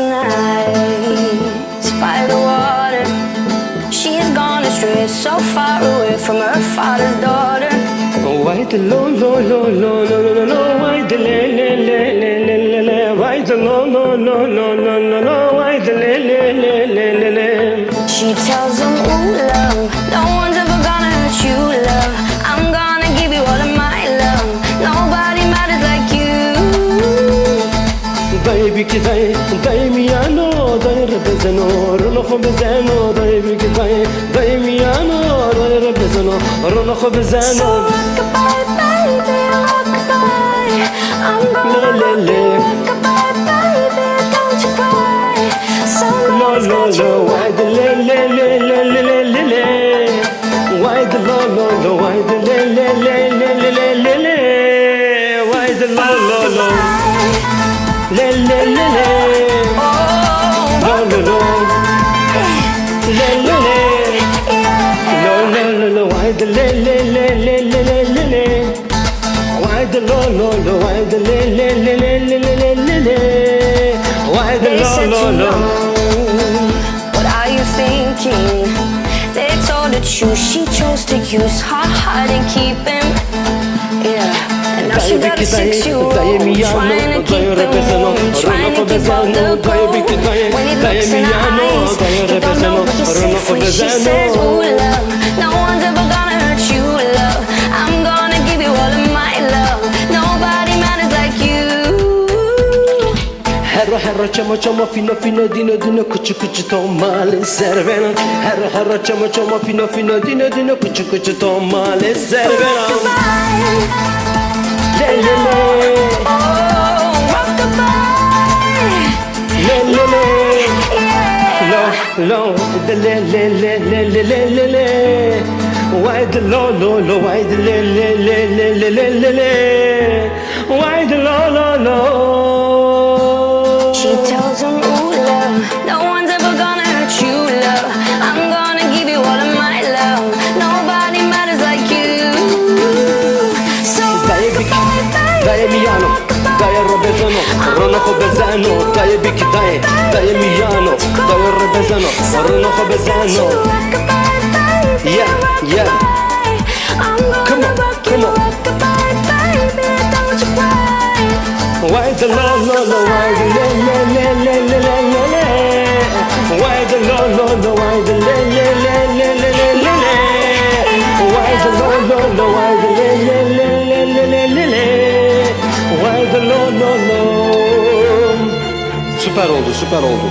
nights by the water. She's gone astray, so far away from her father's daughter. Why the lo lo lo lo lo lo lo? Why the le le le le le le le? Why the lo lo lo lo lo lo lo? Why the le le le le le le? She tells him, ooh, love, no one's ever gonna hurt you, love. I'm gonna give you all of my love. Nobody matters like you. Baby ki dai mi ano dai rebezano rolo kho bezano baby ki dai mi ano dai rebezano rolo kho bezano. So rock-a-bye, baby, rock-a-bye. I'm gonna rock-a-bye, baby, don't you cry. Somebody's got you. Why the le le le le le le le le? Why the lo lo lo? Why the le le le le le le le le? Why the lo lo lo? Le le le le. Lo lo lo. Le le le. Lo lo lo lo. Why the le le le le le le le le? Why the lo lo lo? Why the le le le le le le le le? Why the They lo said lo to lo? know, what are you thinking? They told her choose, she chose to use her heart and keep him. Yeah, and now she got a 6-year-old trying to keep him warm, trying to keep all the gold. When he looks in her eyes, he don't know what to say when she says, ooh, love, no one's ever gonna hurt you, love. I'm gonna give you all of my love. Nobody matters like you. Herra herra chama chama fino fino dino dino kuchu kuchu to male servena. Herra herra chama chama fino fino dino dino kuchu kuchu to male servena. Le le le. Oh, rock-a-bye. Le le le. Yeah. Lo lo the le le le le le le le le. Why the lo lo lo? Why the le le le le le le le le? Why the lo lo lo? She tells him, ooh, love, no one's ever gonna hurt you, love. I'm gonna give you all of my love. Nobody matters like you. So Dai miano, dai rebezano, rono kho bezano, dai biki dai miano, dai rebezano, rono kho bezano. Yeah, yeah. Come on, come on. Why the lo lo lo? Why the le le le le le le le le? Why the lo lo lo? Why the le le le le le le le le? Why the lo lo lo? Why the le le le le le le le le? Why the lo lo lo? Süper oldu, süper oldu.